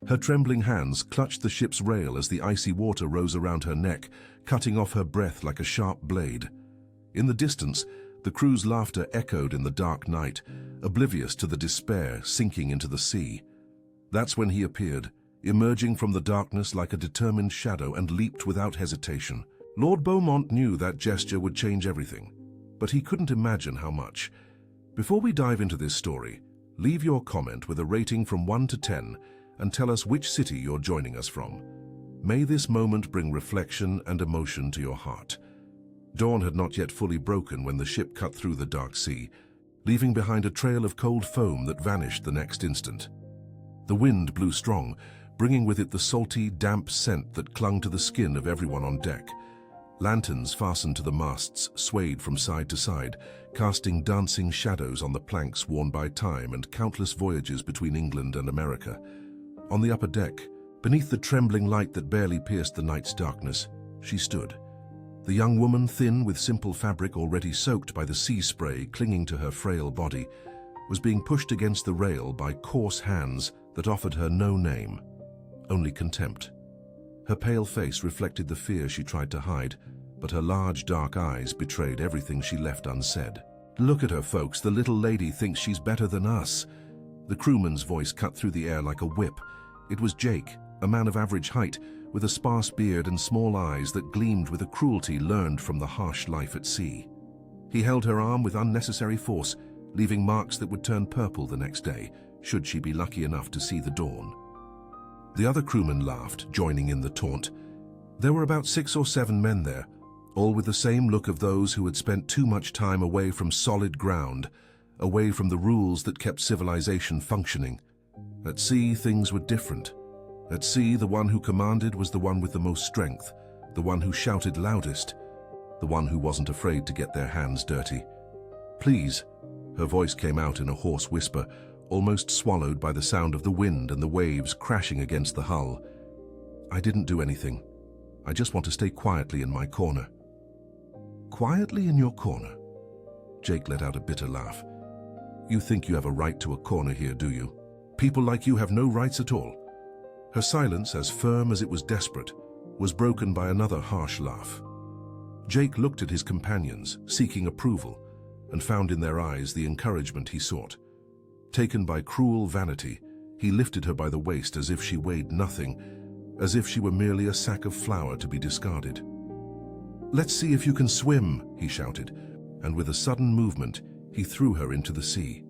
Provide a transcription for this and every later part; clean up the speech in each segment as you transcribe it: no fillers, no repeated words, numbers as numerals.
Her trembling hands clutched the ship's rail as the icy water rose around her neck, cutting off her breath like a sharp blade. In the distance, the crew's laughter echoed in the dark night, oblivious to the despair sinking into the sea. That's when he appeared, emerging from the darkness like a determined shadow, and leaped without hesitation. Lord Beaumont knew that gesture would change everything, but he couldn't imagine how much. Before we dive into this story, leave your comment with a rating from 1 to 10 and tell us which city you're joining us from. May this moment bring reflection and emotion to your heart. Dawn had not yet fully broken when the ship cut through the dark sea, leaving behind a trail of cold foam that vanished the next instant. The wind blew strong, bringing with it the salty, damp scent that clung to the skin of everyone on deck. Lanterns fastened to the masts swayed from side to side, casting dancing shadows on the planks worn by time and countless voyages between England and America. On the upper deck, beneath the trembling light that barely pierced the night's darkness, she stood. The young woman, thin with simple fabric already soaked by the sea spray clinging to her frail body, was being pushed against the rail by coarse hands that offered her no name, only contempt. Her pale face reflected the fear she tried to hide, but her large dark eyes betrayed everything she left unsaid. "Look at her, folks. The little lady thinks she's better than us." The crewman's voice cut through the air like a whip. It was Jake, a man of average height, with a sparse beard and small eyes that gleamed with a cruelty learned from the harsh life at sea. He held her arm with unnecessary force, leaving marks that would turn purple the next day, should she be lucky enough to see the dawn. The other crewmen laughed, joining in the taunt. There were about 6 or 7 men there, all with the same look of those who had spent too much time away from solid ground, away from the rules that kept civilization functioning. At sea, things were different. At sea, the one who commanded was the one with the most strength, the one who shouted loudest, the one who wasn't afraid to get their hands dirty. "Please," her voice came out in a hoarse whisper, almost swallowed by the sound of the wind and the waves crashing against the hull. "I didn't do anything. I just want to stay quietly in my corner." "Quietly in your corner?" Jake let out a bitter laugh. "You think you have a right to a corner here, do you? People like you have no rights at all." Her silence, as firm as it was desperate, was broken by another harsh laugh. Jake looked at his companions, seeking approval, and found in their eyes the encouragement he sought. Taken by cruel vanity, he lifted her by the waist as if she weighed nothing, as if she were merely a sack of flour to be discarded. "Let's see if you can swim," he shouted, and with a sudden movement, he threw her into the sea.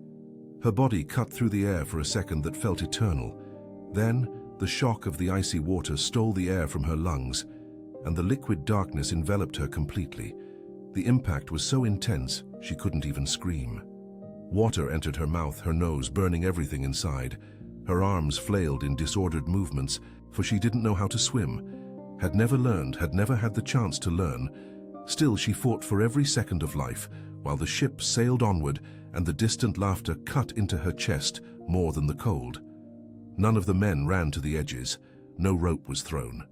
Her body cut through the air for a second that felt eternal. Then, the shock of the icy water stole the air from her lungs, and the liquid darkness enveloped her completely. The impact was so intense, she couldn't even scream. Water entered her mouth, her nose burning everything inside. Her arms flailed in disordered movements, for she didn't know how to swim, had never learned, had never had the chance to learn. Still, she fought for every second of life, while the ship sailed onward and the distant laughter cut into her chest more than the cold. None of the men ran to the edges. No rope was thrown.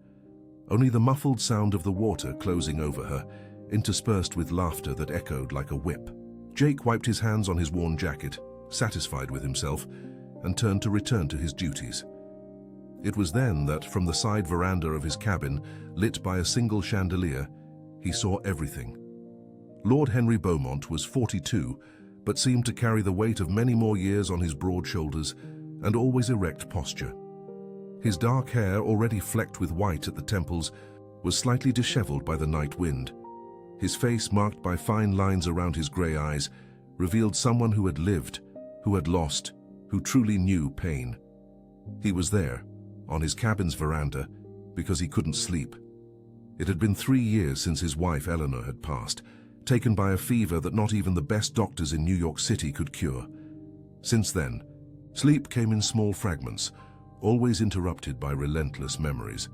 Only the muffled sound of the water closing over her, interspersed with laughter that echoed like a whip. Jake wiped his hands on his worn jacket, satisfied with himself, and turned to return to his duties. It was then that, from the side veranda of his cabin, lit by a single chandelier, he saw everything. Lord Henry Beaumont was 42, but seemed to carry the weight of many more years on his broad shoulders and always erect posture. His dark hair, already flecked with white at the temples, was slightly disheveled by the night wind. His face, marked by fine lines around his grey eyes, revealed someone who had lived, who had lost, who truly knew pain. He was there, on his cabin's veranda, because he couldn't sleep. It had been 3 years since his wife Eleanor had passed, taken by a fever that not even the best doctors in New York City could cure. Since then, sleep came in small fragments, always interrupted by relentless memories.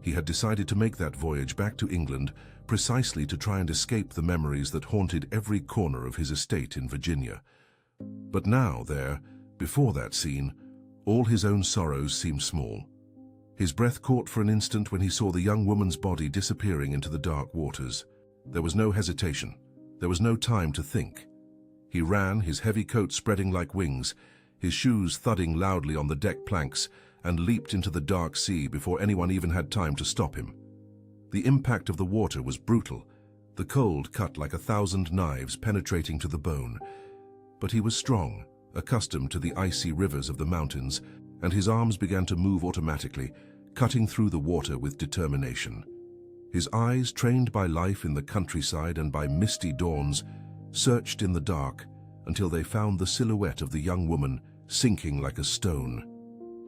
He had decided to make that voyage back to England precisely to try and escape the memories that haunted every corner of his estate in Virginia. But now there, before that scene, all his own sorrows seemed small. His breath caught for an instant when he saw the young woman's body disappearing into the dark waters. There was no hesitation. There was no time to think. He ran, his heavy coat spreading like wings, his shoes thudding loudly on the deck planks, and leaped into the dark sea before anyone even had time to stop him. The impact of the water was brutal. The cold cut like 1,000 knives penetrating to the bone. But he was strong, accustomed to the icy rivers of the mountains, and his arms began to move automatically, cutting through the water with determination. His eyes, trained by life in the countryside and by misty dawns, searched in the dark until they found the silhouette of the young woman sinking like a stone.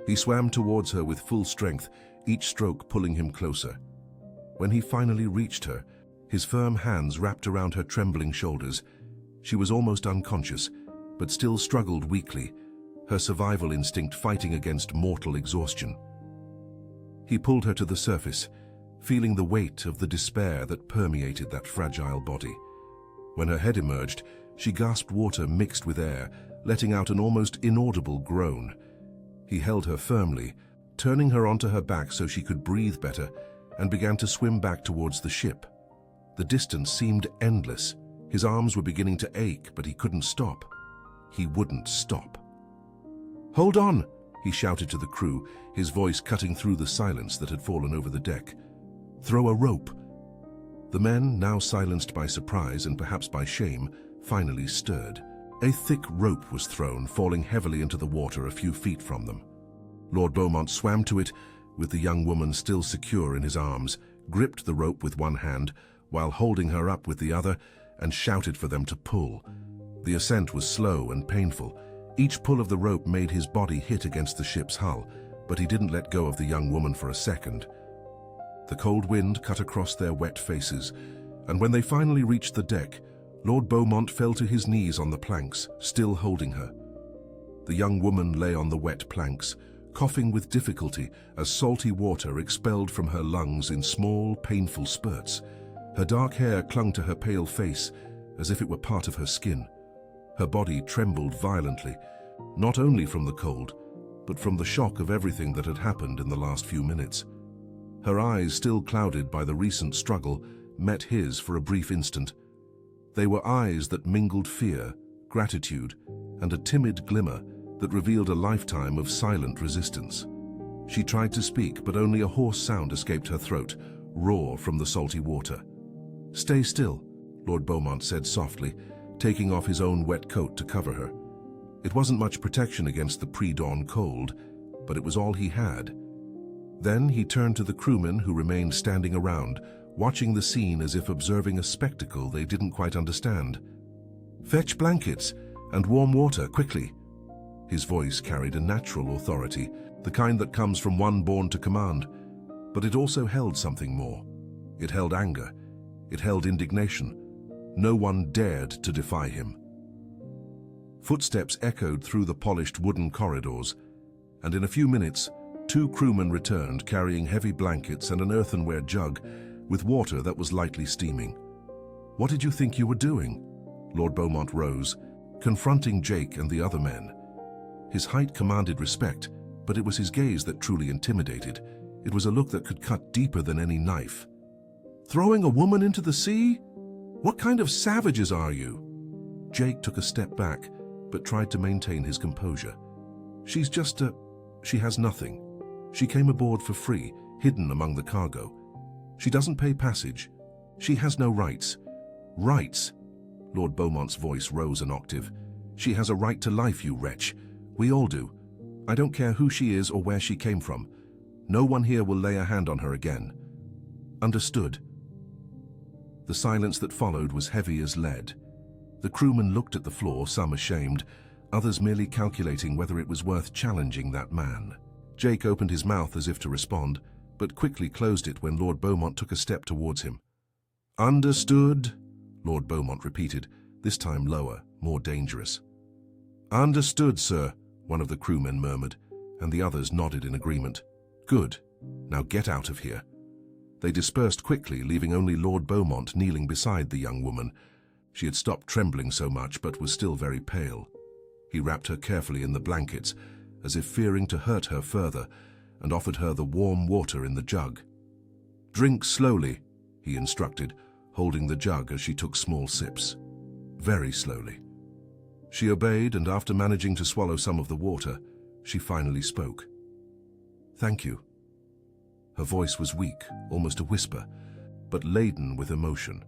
He swam towards her with full strength, each stroke pulling him closer. When he finally reached her, his firm hands wrapped around her trembling shoulders. She was almost unconscious, but still struggled weakly, her survival instinct fighting against mortal exhaustion. He pulled her to the surface, feeling the weight of the despair that permeated that fragile body. When her head emerged, she gasped water mixed with air, letting out an almost inaudible groan. He held her firmly, turning her onto her back so she could breathe better, and began to swim back towards the ship. The distance seemed endless. His arms were beginning to ache, but he couldn't stop. He wouldn't stop. "Hold on!" he shouted to the crew, his voice cutting through the silence that had fallen over the deck. "Throw a rope." The men, now silenced by surprise and perhaps by shame, finally stirred. A thick rope was thrown, falling heavily into the water a few feet from them. Lord Beaumont swam to it, with the young woman still secure in his arms, gripped the rope with one hand, while holding her up with the other, and shouted for them to pull. The ascent was slow and painful. Each pull of the rope made his body hit against the ship's hull, but he didn't let go of the young woman for a second. The cold wind cut across their wet faces, and when they finally reached the deck, Lord Beaumont fell to his knees on the planks, still holding her. The young woman lay on the wet planks, coughing with difficulty as salty water expelled from her lungs in small, painful spurts. Her dark hair clung to her pale face as if it were part of her skin. Her body trembled violently, not only from the cold, but from the shock of everything that had happened in the last few minutes. Her eyes, still clouded by the recent struggle, met his for a brief instant. They were eyes that mingled fear, gratitude, and a timid glimmer that revealed a lifetime of silent resistance. She tried to speak, but only a hoarse sound escaped her throat, raw from the salty water. "Stay still," Lord Beaumont said softly, taking off his own wet coat to cover her. It wasn't much protection against the pre-dawn cold, but it was all he had. Then he turned to the crewmen who remained standing around, watching the scene as if observing a spectacle they didn't quite understand. "Fetch blankets and warm water, quickly." His voice carried a natural authority, the kind that comes from one born to command, but it also held something more. It held anger. It held indignation. No one dared to defy him. Footsteps echoed through the polished wooden corridors, and in a few minutes, 2 crewmen returned carrying heavy blankets and an earthenware jug with water that was lightly steaming. "What did you think you were doing?" Lord Beaumont rose, confronting Jake and the other men. His height commanded respect, but it was his gaze that truly intimidated. It was a look that could cut deeper than any knife. "Throwing a woman into the sea? What kind of savages are you?" Jake took a step back, but tried to maintain his composure. "She's just she has nothing. She came aboard for free, hidden among the cargo. She doesn't pay passage. She has no rights." "Rights?" Lord Beaumont's voice rose an octave. "She has a right to life, you wretch. We all do. I don't care who she is or where she came from. No one here will lay a hand on her again." "Understood." The silence that followed was heavy as lead. The crewmen looked at the floor, some ashamed, others merely calculating whether it was worth challenging that man. Jake opened his mouth as if to respond, but quickly closed it when Lord Beaumont took a step towards him. "Understood," Lord Beaumont repeated, this time lower, more dangerous. "Understood, sir," one of the crewmen murmured, and the others nodded in agreement. "Good. Now get out of here." They dispersed quickly, leaving only Lord Beaumont kneeling beside the young woman. She had stopped trembling so much, but was still very pale. He wrapped her carefully in the blankets, as if fearing to hurt her further, and offered her the warm water in the jug. "Drink slowly," he instructed, holding the jug as she took small sips. Very slowly. She obeyed, and after managing to swallow some of the water, she finally spoke. Thank you. Her voice was weak, almost a whisper, but laden with emotion.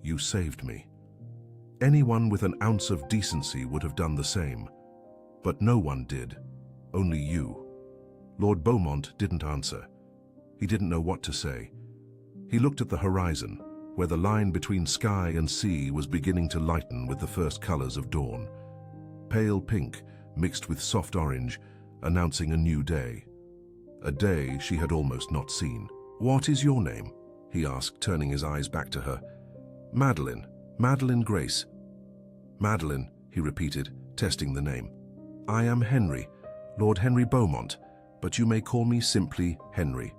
You saved me. Anyone with an ounce of decency would have done the same. But no one did. Only you. Lord Beaumont didn't answer. He didn't know what to say. He looked at the horizon, where the line between sky and sea was beginning to lighten with the first colors of dawn. Pale pink, mixed with soft orange, announcing a new day. A day she had almost not seen. What is your name? He asked, turning his eyes back to her. Madeline. Madeline Grace. Madeline, he repeated, testing the name. I am Henry, Lord Henry Beaumont, but you may call me simply Henry.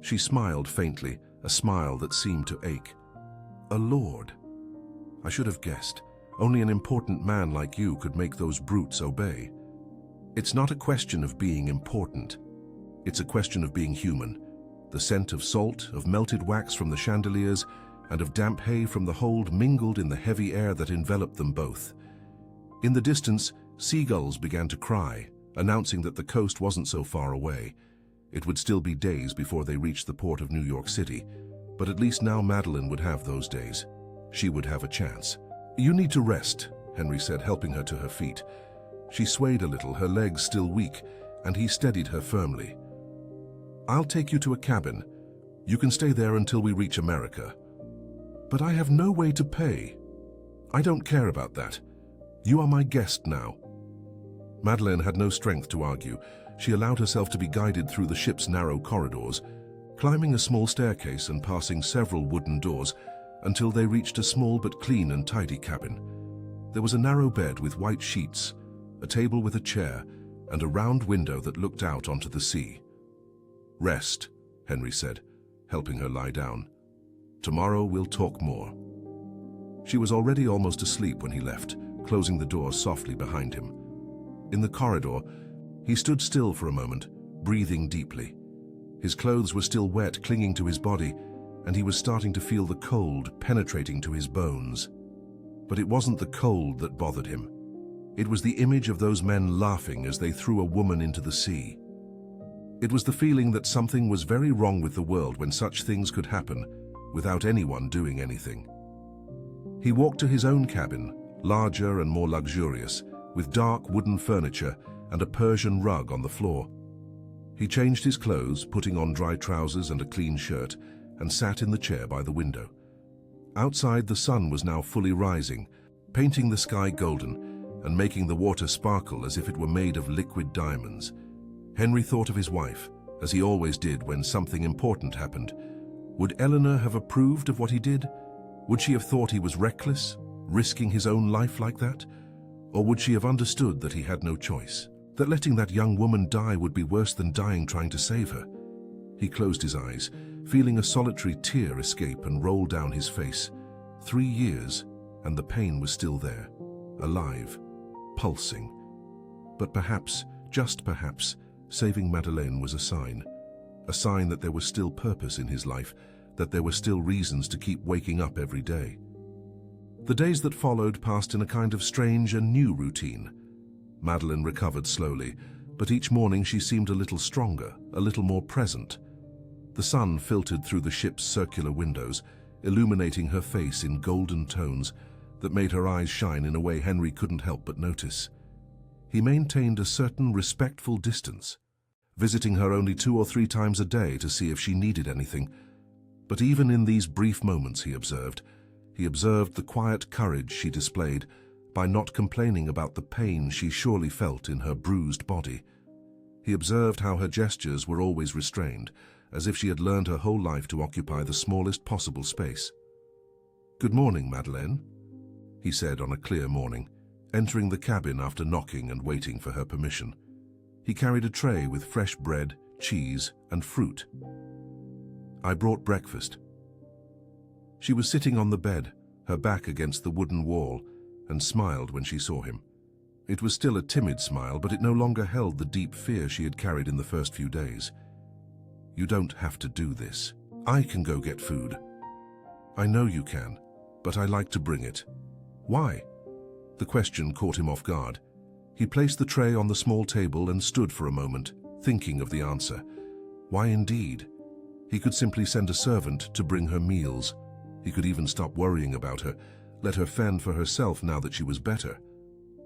She smiled faintly, a smile that seemed to ache. A lord. I should have guessed. Only an important man like you could make those brutes obey. It's not a question of being important. It's a question of being human. The scent of salt, of melted wax from the chandeliers, and of damp hay from the hold mingled in the heavy air that enveloped them both. In the distance, seagulls began to cry, announcing that the coast wasn't so far away. It would still be days before they reached the port of New York City, but at least now Madeline would have those days. She would have a chance. You need to rest, Henry said, helping her to her feet. She swayed a little, her legs still weak, and he steadied her firmly. I'll take you to a cabin. You can stay there until we reach America. But I have no way to pay. I don't care about that. You are my guest now. Madeline had no strength to argue. She allowed herself to be guided through the ship's narrow corridors, climbing a small staircase and passing several wooden doors until they reached a small but clean and tidy cabin. There was a narrow bed with white sheets, a table with a chair, and a round window that looked out onto the sea. Rest, Henry said, helping her lie down. Tomorrow we'll talk more. She was already almost asleep when he left, closing the door softly behind him. In the corridor, he stood still for a moment, breathing deeply. His clothes were still wet, clinging to his body, and he was starting to feel the cold penetrating to his bones. But it wasn't the cold that bothered him. It was the image of those men laughing as they threw a woman into the sea. It was the feeling that something was very wrong with the world when such things could happen without anyone doing anything. He walked to his own cabin, larger and more luxurious, with dark wooden furniture and a Persian rug on the floor. He changed his clothes, putting on dry trousers and a clean shirt, and sat in the chair by the window. Outside, the sun was now fully rising, painting the sky golden and making the water sparkle as if it were made of liquid diamonds. Henry thought of his wife, as he always did when something important happened. Would Eleanor have approved of what he did? Would she have thought he was reckless, risking his own life like that? Or would she have understood that he had no choice, that letting that young woman die would be worse than dying trying to save her? He closed his eyes, feeling a solitary tear escape and roll down his face. 3 years, and the pain was still there, alive, pulsing. But perhaps, just perhaps, saving Madeleine was a sign that there was still purpose in his life, that there were still reasons to keep waking up every day. The days that followed passed in a kind of strange and new routine. Madeline recovered slowly, but each morning she seemed a little stronger, a little more present. The sun filtered through the ship's circular windows, illuminating her face in golden tones that made her eyes shine in a way Henry couldn't help but notice. He maintained a certain respectful distance, visiting her only 2 or 3 times a day to see if she needed anything. But even in these brief moments, he observed the quiet courage she displayed by not complaining about the pain she surely felt in her bruised body. He observed how her gestures were always restrained, as if she had learned her whole life to occupy the smallest possible space. "Good morning, Madeleine," he said on a clear morning, entering the cabin after knocking and waiting for her permission. He carried a tray with fresh bread, cheese, and fruit. "I brought breakfast." She was sitting on the bed, her back against the wooden wall, and smiled when she saw him. It was still a timid smile, but it no longer held the deep fear she had carried in the first few days. "You don't have to do this. I can go get food." "I know you can, but I like to bring it." "Why?" The question caught him off guard. He placed the tray on the small table and stood for a moment, thinking of the answer. Why indeed? He could simply send a servant to bring her meals. He could even stop worrying about her, let her fend for herself now that she was better.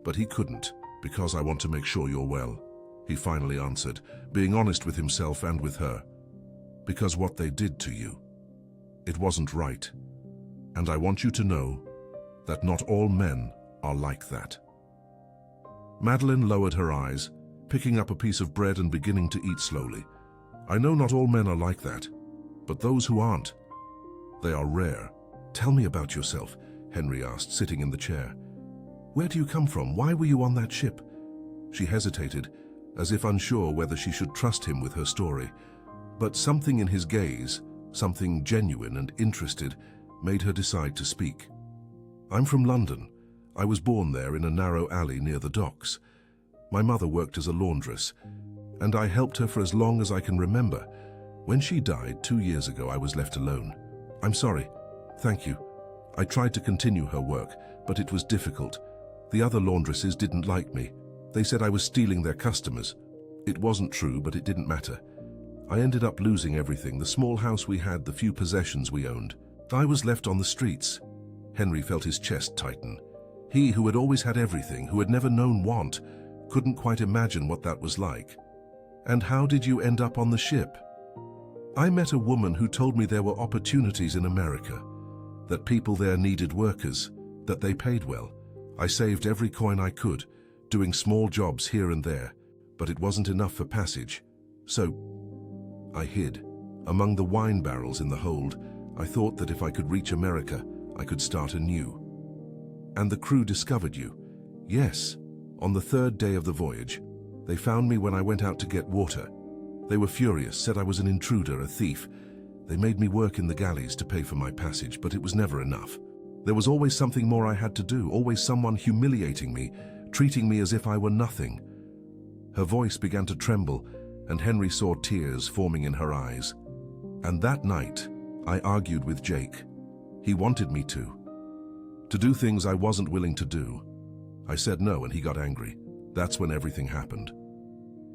But he couldn't, because I want to make sure you're well, he finally answered, being honest with himself and with her. Because what they did to you, it wasn't right. And I want you to know that not all men are like that. Madeline lowered her eyes, picking up a piece of bread and beginning to eat slowly. I know not all men are like that, but those who aren't, they are rare. Tell me about yourself, Henry asked, sitting in the chair. Where do you come from? Why were you on that ship? She hesitated, as if unsure whether she should trust him with her story. But something in his gaze, something genuine and interested, made her decide to speak. I'm from London. I was born there in a narrow alley near the docks. My mother worked as a laundress, and I helped her for as long as I can remember. When she died 2 years ago, I was left alone. I'm sorry. Thank you. I tried to continue her work, but it was difficult. The other laundresses didn't like me. They said I was stealing their customers. It wasn't true, but it didn't matter. I ended up losing everything, the small house we had, the few possessions we owned. I was left on the streets. Henry felt his chest tighten. He, who had always had everything, who had never known want, couldn't quite imagine what that was like. And how did you end up on the ship? I met a woman who told me there were opportunities in America, that people there needed workers, that they paid well. I saved every coin I could, doing small jobs here and there, but it wasn't enough for passage. So I hid. Among the wine barrels in the hold, I thought that if I could reach America, I could start anew. And the crew discovered you. Yes, on the 3rd day of the voyage. They found me when I went out to get water. They were furious, said I was an intruder, a thief. They made me work in the galleys to pay for my passage, but it was never enough. There was always something more I had to do, always someone humiliating me, treating me as if I were nothing. Her voice began to tremble, and Henry saw tears forming in her eyes. And that night, I argued with Jake. He wanted me to do things I wasn't willing to do. I said no, and he got angry. That's when everything happened.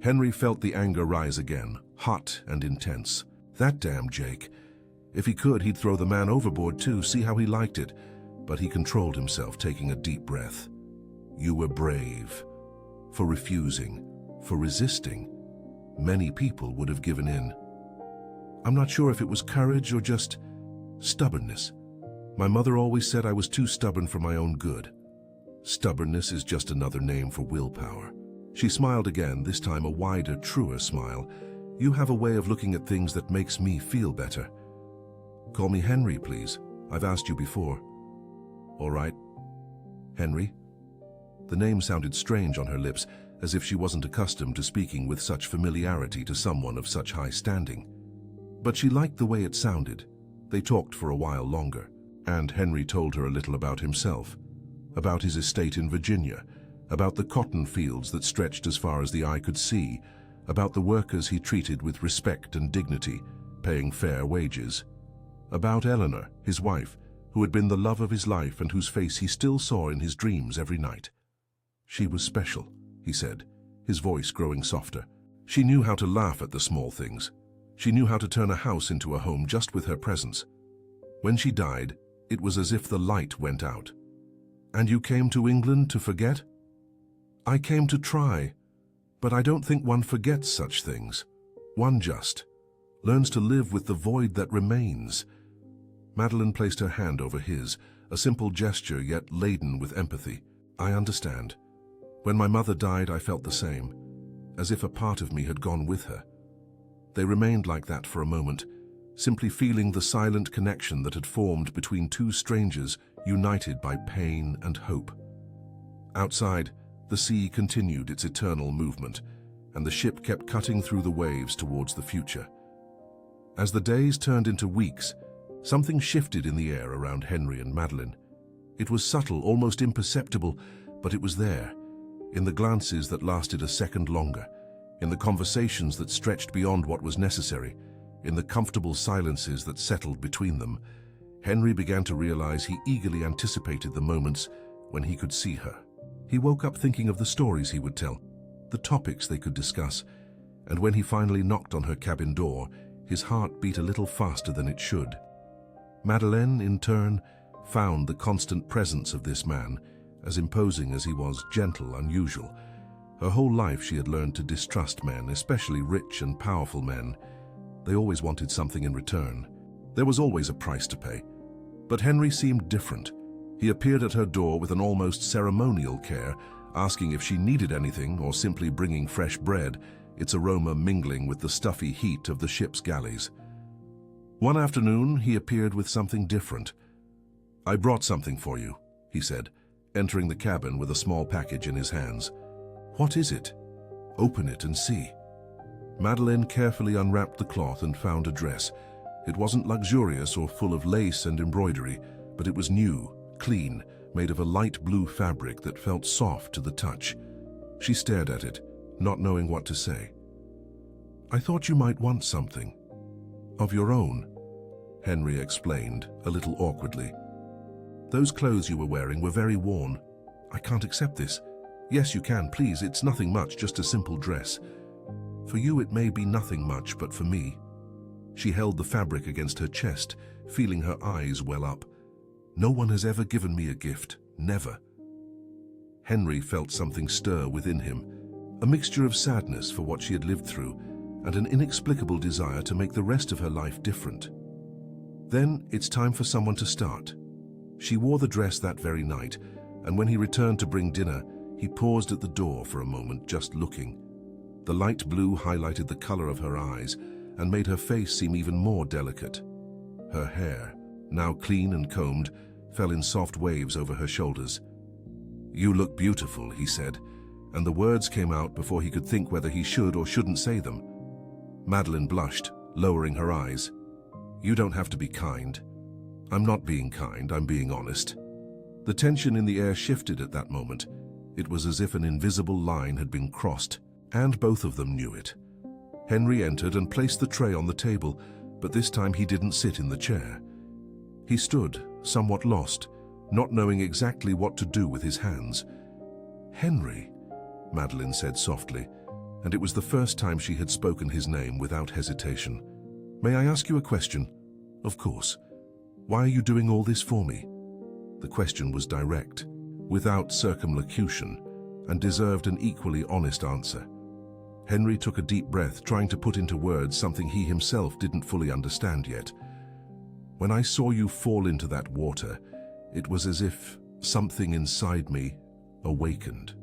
Henry felt the anger rise again, hot and intense. That damn Jake. If he could, he'd throw the man overboard too, see how he liked it. But he controlled himself, taking a deep breath. You were brave. For refusing, for resisting. Many people would have given in. I'm not sure if it was courage or just stubbornness. My mother always said I was too stubborn for my own good. Stubbornness is just another name for willpower. She smiled again, this time a wider, truer smile. You have a way of looking at things that makes me feel better. Call me Henry, please. I've asked you before. All right. Henry? The name sounded strange on her lips, as if she wasn't accustomed to speaking with such familiarity to someone of such high standing. But she liked the way it sounded. They talked for a while longer, and Henry told her a little about himself, about his estate in Virginia, about the cotton fields that stretched as far as the eye could see, about the workers he treated with respect and dignity, paying fair wages, about Eleanor, his wife, who had been the love of his life and whose face he still saw in his dreams every night. She was special, he said, his voice growing softer. She knew how to laugh at the small things. She knew how to turn a house into a home just with her presence. When she died, it was as if the light went out. And you came to England to forget? I came to try, but I don't think one forgets such things. One just learns to live with the void that remains. Madeline placed her hand over his, a simple gesture yet laden with empathy. I understand. When my mother died, I felt the same, as if a part of me had gone with her. They remained like that for a moment, simply feeling the silent connection that had formed between two strangers united by pain and hope. Outside, the sea continued its eternal movement, and the ship kept cutting through the waves towards the future. As the days turned into weeks, something shifted in the air around Henry and Madeline. It was subtle, almost imperceptible, but it was there, in the glances that lasted a second longer, in the conversations that stretched beyond what was necessary, in the comfortable silences that settled between them. Henry began to realize he eagerly anticipated the moments when he could see her. He woke up thinking of the stories he would tell, the topics they could discuss, and when he finally knocked on her cabin door, his heart beat a little faster than it should. Madeleine, in turn, found the constant presence of this man, as imposing as he was gentle, unusual. Her whole life she had learned to distrust men, especially rich and powerful men. They always wanted something in return. There was always a price to pay. But Henry seemed different. He appeared at her door with an almost ceremonial care, asking if she needed anything or simply bringing fresh bread, its aroma mingling with the stuffy heat of the ship's galleys. One afternoon, he appeared with something different. "I brought something for you," he said, entering the cabin with a small package in his hands. "What is it? Open it and see." Madeleine carefully unwrapped the cloth and found a dress. It wasn't luxurious or full of lace and embroidery, but it was new, clean, made of a light blue fabric that felt soft to the touch. She stared at it, not knowing what to say. "I thought you might want something of your own," Henry explained, a little awkwardly. "Those clothes you were wearing were very worn. I can't accept this." "Yes, you can, please. It's nothing much, just a simple dress. For you it may be nothing much, but for me." She held the fabric against her chest, feeling her eyes well up. "No one has ever given me a gift, never." Henry felt something stir within him, a mixture of sadness for what she had lived through and an inexplicable desire to make the rest of her life different. Then it's time for someone to start. She wore the dress that very night, and when he returned to bring dinner, he paused at the door for a moment, just looking. The light blue highlighted the color of her eyes and made her face seem even more delicate. Her hair, now clean and combed, fell in soft waves over her shoulders. "You look beautiful," he said, and the words came out before he could think whether he should or shouldn't say them. Madeleine blushed, lowering her eyes. "You don't have to be kind." "I'm not being kind, I'm being honest." The tension in the air shifted at that moment. It was as if an invisible line had been crossed, and both of them knew it. Henry entered and placed the tray on the table, but this time he didn't sit in the chair. He stood, somewhat lost, not knowing exactly what to do with his hands. "Henry," Madeleine said softly, and it was the first time she had spoken his name without hesitation. "May I ask you a question?" "Of course." "Why are you doing all this for me?" The question was direct, without circumlocution, and deserved an equally honest answer. Henry took a deep breath, trying to put into words something he himself didn't fully understand yet. "When I saw you fall into that water, it was as if something inside me awakened.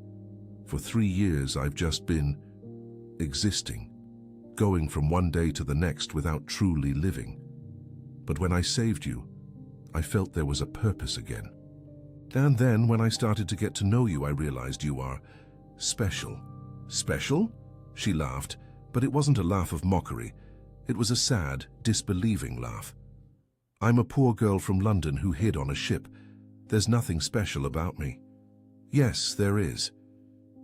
For 3 years I've just been existing, going from one day to the next without truly living. But when I saved you, I felt there was a purpose again. And then when I started to get to know you, I realized you are special." "Special?" She laughed, but it wasn't a laugh of mockery. It was a sad, disbelieving laugh. "I'm a poor girl from London who hid on a ship. There's nothing special about me." "Yes, there is.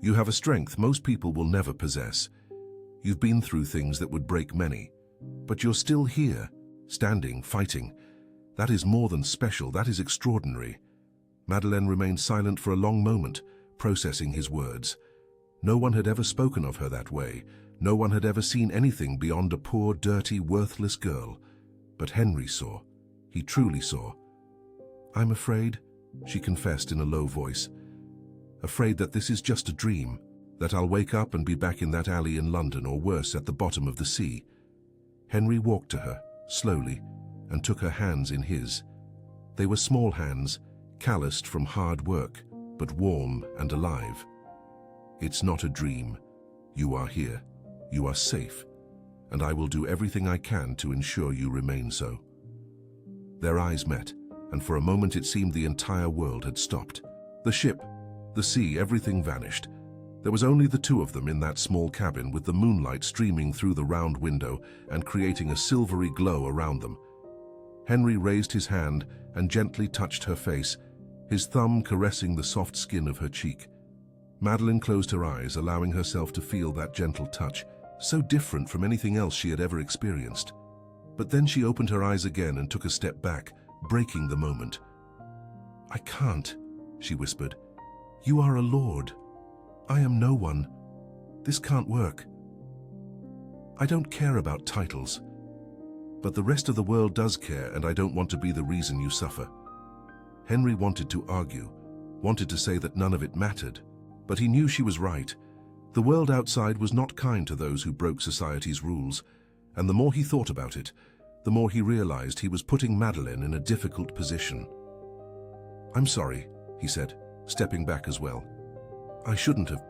You have a strength most people will never possess. You've been through things that would break many. But you're still here, standing, fighting. That is more than special, that is extraordinary." Madeleine remained silent for a long moment, processing his words. No one had ever spoken of her that way. No one had ever seen anything beyond a poor, dirty, worthless girl. But Henry saw. He truly saw. "I'm afraid," she confessed in a low voice. "Afraid that this is just a dream, that I'll wake up and be back in that alley in London, or worse, at the bottom of the sea." Henry walked to her, slowly, and took her hands in his. They were small hands, calloused from hard work, but warm and alive. "It's not a dream. You are here. You are safe. And I will do everything I can to ensure you remain so." Their eyes met, and for a moment it seemed the entire world had stopped. The ship, the sea, everything vanished. There was only the two of them in that small cabin, with the moonlight streaming through the round window and creating a silvery glow around them. Henry raised his hand and gently touched her face, his thumb caressing the soft skin of her cheek. Madeleine closed her eyes, allowing herself to feel that gentle touch, so different from anything else she had ever experienced. But then she opened her eyes again and took a step back, breaking the moment. "I can't," she whispered. "You are a lord. I am no one. This can't work." I don't care about titles. But the rest of the world does care, and I don't want to be the reason you suffer. Henry wanted to argue, wanted to say that none of it mattered, but he knew she was right. The world outside was not kind to those who broke society's rules, and the more he thought about it, the more he realized he was putting Madeleine in a difficult position. "I'm sorry," he said, stepping back as well. "I shouldn't have."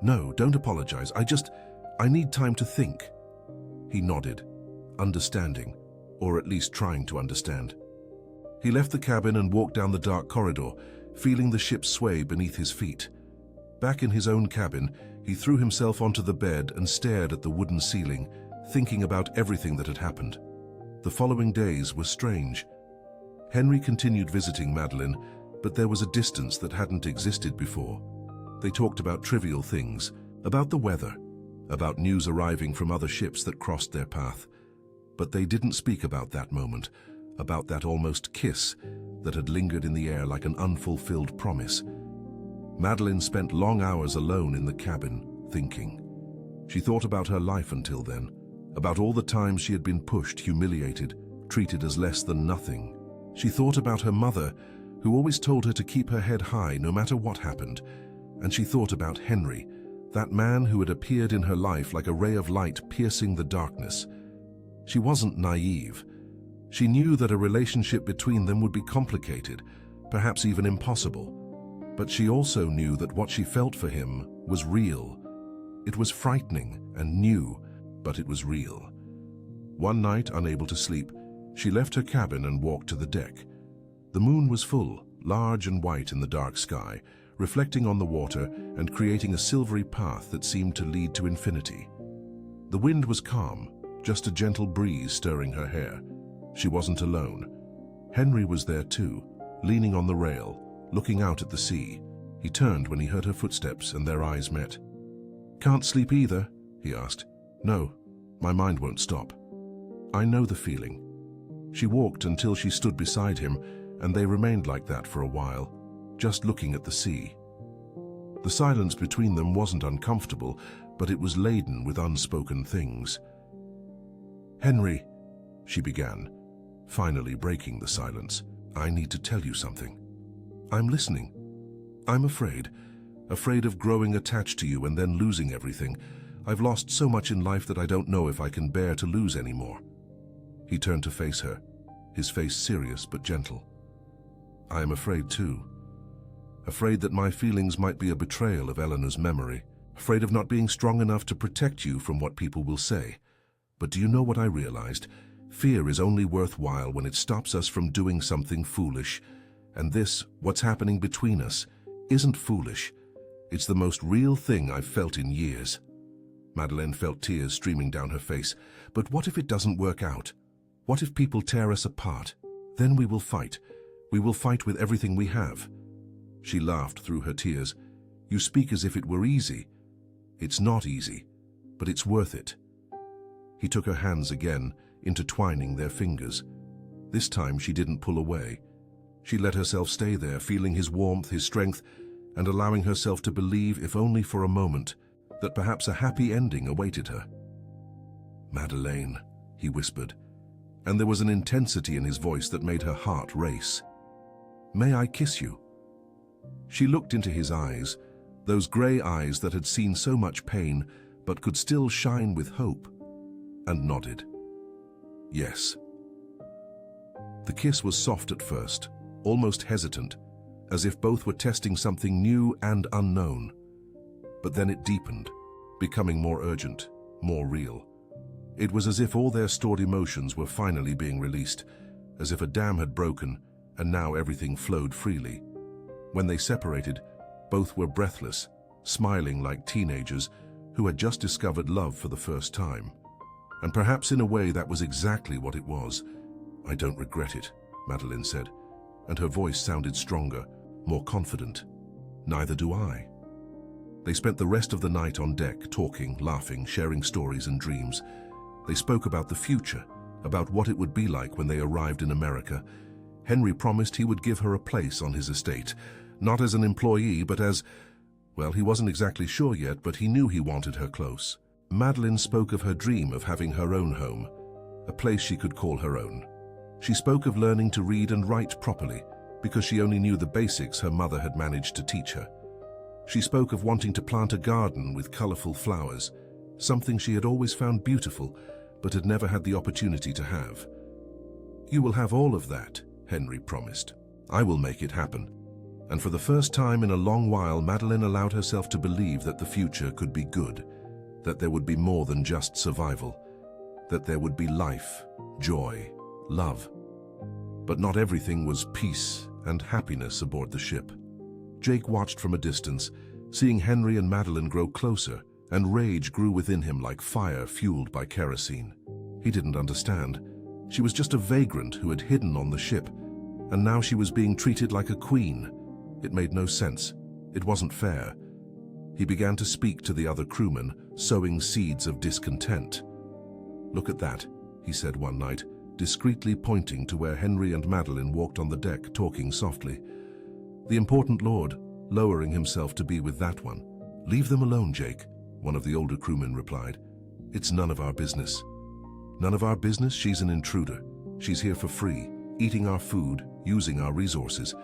"No, don't apologize. I need time to think." He nodded, understanding, or at least trying to understand. He left the cabin and walked down the dark corridor, feeling the ship sway beneath his feet. Back in his own cabin, he threw himself onto the bed and stared at the wooden ceiling, thinking about everything that had happened. The following days were strange. Henry continued visiting Madeleine, but there was a distance that hadn't existed before. They talked about trivial things, about the weather, about news arriving from other ships that crossed their path. But they didn't speak about that moment, about that almost kiss that had lingered in the air like an unfulfilled promise. Madeleine spent long hours alone in the cabin, thinking. She thought about her life until then, about all the times she had been pushed, humiliated, treated as less than nothing. She thought about her mother, who always told her to keep her head high no matter what happened. And she thought about Henry, that man who had appeared in her life like a ray of light piercing the darkness. She wasn't naive. She knew that a relationship between them would be complicated, perhaps even impossible. But she also knew that what she felt for him was real. It was frightening and new, but it was real. One night, unable to sleep, she left her cabin and walked to the deck. The moon was full, large and white in the dark sky, reflecting on the water and creating a silvery path that seemed to lead to infinity. The wind was calm, just a gentle breeze stirring her hair. She wasn't alone. Henry was there too, leaning on the rail, looking out at the sea. He turned when he heard her footsteps and their eyes met. "Can't sleep either?" he asked. "No, my mind won't stop." "I know the feeling." She walked until she stood beside him, and they remained like that for a while, just looking at the sea. The silence between them wasn't uncomfortable, but it was laden with unspoken things. "Henry," she began, finally breaking the silence, "I need to tell you something." "I'm listening." "I'm afraid of growing attached to you and then losing everything. I've lost so much in life that I don't know if I can bear to lose anymore." He turned to face her, his face serious but gentle. "I am afraid too. Afraid that my feelings might be a betrayal of Eleanor's memory. Afraid of not being strong enough to protect you from what people will say. But do you know what I realized? Fear is only worthwhile when it stops us from doing something foolish. And this, what's happening between us, isn't foolish. It's the most real thing I've felt in years." Madeleine felt tears streaming down her face. "But what if it doesn't work out? What if people tear us apart? Then we will fight. We will fight with everything we have." She laughed through her tears. "You speak as if it were easy. It's not easy, but it's worth it." He took her hands again, intertwining their fingers. This time she didn't pull away. She let herself stay there, feeling his warmth, his strength, and allowing herself to believe, if only for a moment, that perhaps a happy ending awaited her. "Madeleine," he whispered, and there was an intensity in his voice that made her heart race. "May I kiss you?" She looked into his eyes, those grey eyes that had seen so much pain but could still shine with hope, and nodded. "Yes." The kiss was soft at first, almost hesitant, as if both were testing something new and unknown. But then it deepened, becoming more urgent, more real. It was as if all their stored emotions were finally being released, as if a dam had broken and now everything flowed freely. When they separated, both were breathless, smiling like teenagers who had just discovered love for the first time. And perhaps in a way that was exactly what it was. "I don't regret it," Madeleine said, and her voice sounded stronger, more confident. "Neither do I." They spent the rest of the night on deck, talking, laughing, sharing stories and dreams. They spoke about the future, about what it would be like when they arrived in America. Henry promised he would give her a place on his estate, not as an employee, but as, well, he wasn't exactly sure yet, but he knew he wanted her close. Madeline spoke of her dream of having her own home, a place she could call her own. She spoke of learning to read and write properly, because she only knew the basics her mother had managed to teach her. She spoke of wanting to plant a garden with colorful flowers, something she had always found beautiful, but had never had the opportunity to have. "You will have all of that," Henry promised. "I will make it happen." And for the first time in a long while, Madeline allowed herself to believe that the future could be good, that there would be more than just survival, that there would be life, joy, love. But not everything was peace and happiness aboard the ship. Jake watched from a distance, seeing Henry and Madeline grow closer, and rage grew within him like fire fueled by kerosene. He didn't understand. She was just a vagrant who had hidden on the ship, and now she was being treated like a queen. It made no sense. It wasn't fair. He began to speak to the other crewmen, sowing seeds of discontent. "Look at that," he said one night, discreetly pointing to where Henry and Madeline walked on the deck, talking softly. "The important lord, lowering himself to be with that one." "Leave them alone, Jake," one of the older crewmen replied. "It's none of our business." "None of our business? She's an intruder. She's here for free, eating our food, using our resources,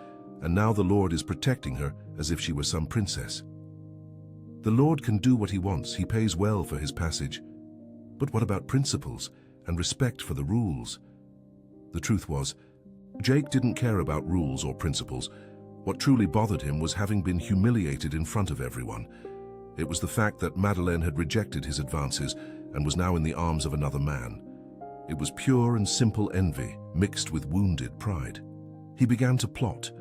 and now the Lord is protecting her as if she were some princess." "The Lord can do what he wants. He pays well for his passage. But what about principles and respect for the rules?" The truth was, Jake didn't care about rules or principles. What truly bothered him was having been humiliated in front of everyone. It was the fact that Madeleine had rejected his advances and was now in the arms of another man. It was pure and simple envy, mixed with wounded pride. He began to plot.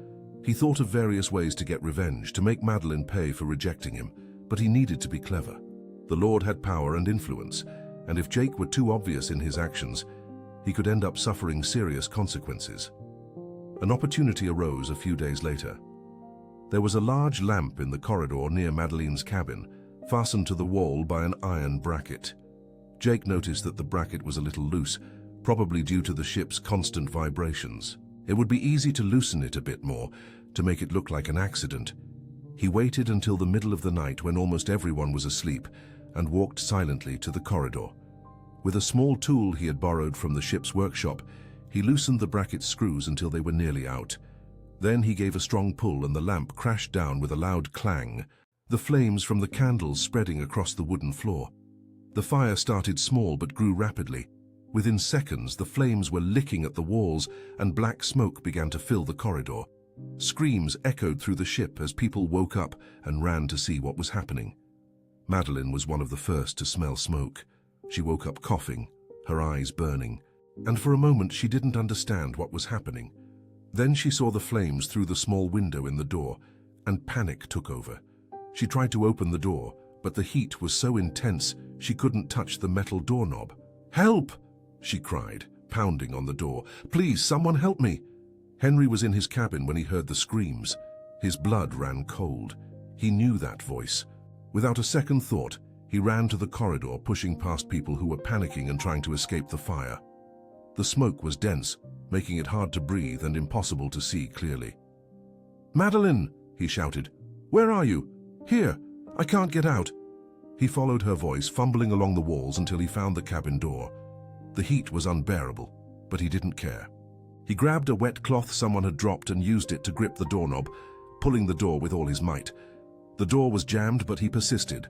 He thought of various ways to get revenge, to make Madeleine pay for rejecting him, but he needed to be clever. The Lord had power and influence, and if Jake were too obvious in his actions, he could end up suffering serious consequences. An opportunity arose a few days later. There was a large lamp in the corridor near Madeleine's cabin, fastened to the wall by an iron bracket. Jake noticed that the bracket was a little loose, probably due to the ship's constant vibrations. It would be easy to loosen it a bit more, to make it look like an accident. He waited until the middle of the night when almost everyone was asleep and walked silently to the corridor. With a small tool he had borrowed from the ship's workshop, he loosened the bracket screws until they were nearly out. Then he gave a strong pull and the lamp crashed down with a loud clang, the flames from the candles spreading across the wooden floor. The fire started small but grew rapidly. Within seconds, the flames were licking at the walls and black smoke began to fill the corridor. Screams echoed through the ship as people woke up and ran to see what was happening. Madeline was one of the first to smell smoke. She woke up coughing, her eyes burning, and for a moment she didn't understand what was happening. Then she saw the flames through the small window in the door, and panic took over. She tried to open the door, but the heat was so intense she couldn't touch the metal doorknob. "Help!" she cried, pounding on the door. "Please, someone help me!" Henry was in his cabin when he heard the screams. His blood ran cold. He knew that voice. Without a second thought, he ran to the corridor, pushing past people who were panicking and trying to escape the fire. The smoke was dense, making it hard to breathe and impossible to see clearly. "Madeline!" he shouted. "Where are you? Here! I can't get out!" He followed her voice, fumbling along the walls until he found the cabin door. The heat was unbearable, but he didn't care. He grabbed a wet cloth someone had dropped and used it to grip the doorknob, pulling the door with all his might. The door was jammed, but he persisted,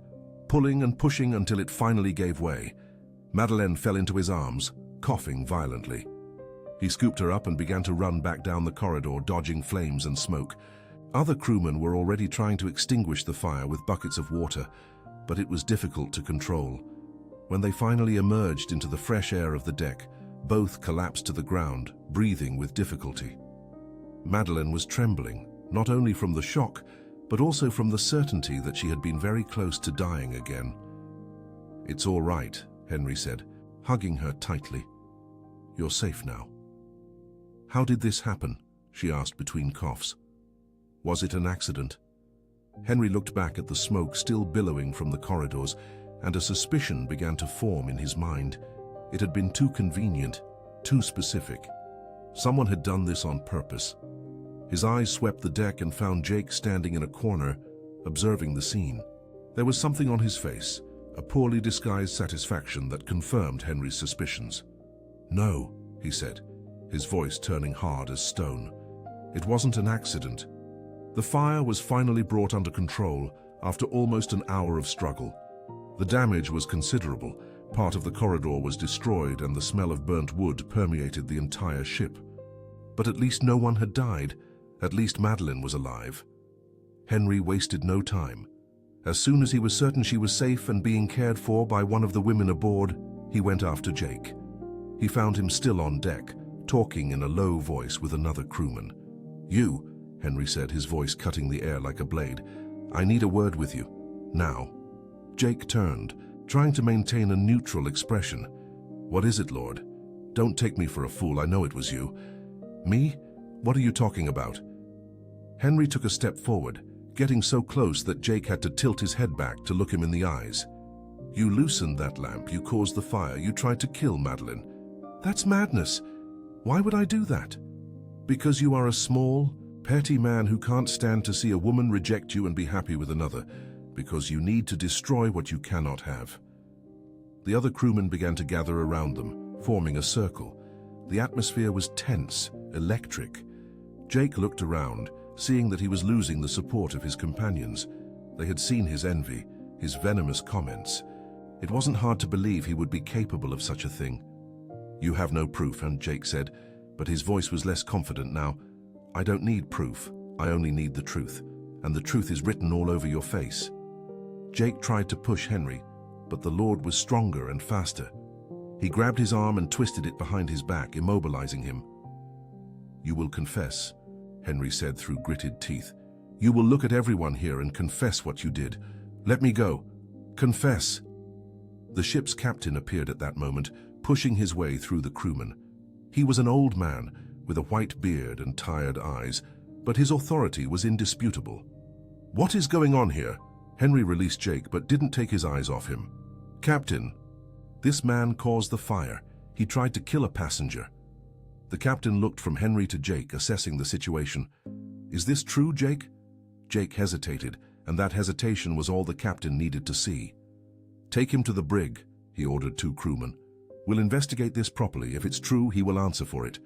pulling and pushing until it finally gave way. Madeleine fell into his arms, coughing violently. He scooped her up and began to run back down the corridor, dodging flames and smoke. Other crewmen were already trying to extinguish the fire with buckets of water, but it was difficult to control. When they finally emerged into the fresh air of the deck, both collapsed to the ground, breathing with difficulty. Madeline was trembling, not only from the shock, but also from the certainty that she had been very close to dying again. "It's all right," Henry said, hugging her tightly. "You're safe now." "How did this happen?" she asked between coughs. "Was it an accident?" Henry looked back at the smoke still billowing from the corridors, and a suspicion began to form in his mind. It had been too convenient, too specific. Someone had done this on purpose. His eyes swept the deck and found Jake standing in a corner, observing the scene. There was something on his face, a poorly disguised satisfaction that confirmed Henry's suspicions. "No," he said, his voice turning hard as stone. "It wasn't an accident. The fire was finally brought under control after almost an hour of struggle. The damage was considerable. Part of the corridor was destroyed and the smell of burnt wood permeated the entire ship. But at least no one had died. At least Madeleine was alive." Henry wasted no time. As soon as he was certain she was safe and being cared for by one of the women aboard, he went after Jake. He found him still on deck, talking in a low voice with another crewman. "You," Henry said, his voice cutting the air like a blade. "I need a word with you. Now." Jake turned, trying to maintain a neutral expression. "What is it, Lord? Don't take me for a fool, I know it was you." "Me? What are you talking about?" Henry took a step forward, getting so close that Jake had to tilt his head back to look him in the eyes. "You loosened that lamp, you caused the fire, you tried to kill Madeleine. That's madness. Why would I do that? Because you are a small, petty man who can't stand to see a woman reject you and be happy with another, because you need to destroy what you cannot have." The other crewmen began to gather around them, forming a circle. The atmosphere was tense, electric. Jake looked around, seeing that he was losing the support of his companions. They had seen his envy, his venomous comments. It wasn't hard to believe he would be capable of such a thing. "You have no proof," and Jake said, but his voice was less confident now. "I don't need proof, I only need the truth, and the truth is written all over your face." Jake tried to push Henry, but the Lord was stronger and faster. He grabbed his arm and twisted it behind his back, immobilizing him. "You will confess," Henry said through gritted teeth. "You will look at everyone here and confess what you did. Let me go. Confess." The ship's captain appeared at that moment, pushing his way through the crewmen. He was an old man, with a white beard and tired eyes, but his authority was indisputable. "What is going on here?" Henry released Jake, but didn't take his eyes off him. "Captain, this man caused the fire. He tried to kill a passenger." The captain looked from Henry to Jake, assessing the situation. "Is this true, Jake?" Jake hesitated, and that hesitation was all the captain needed to see. "Take him to the brig," he ordered two crewmen. "We'll investigate this properly. If it's true, he will answer for it."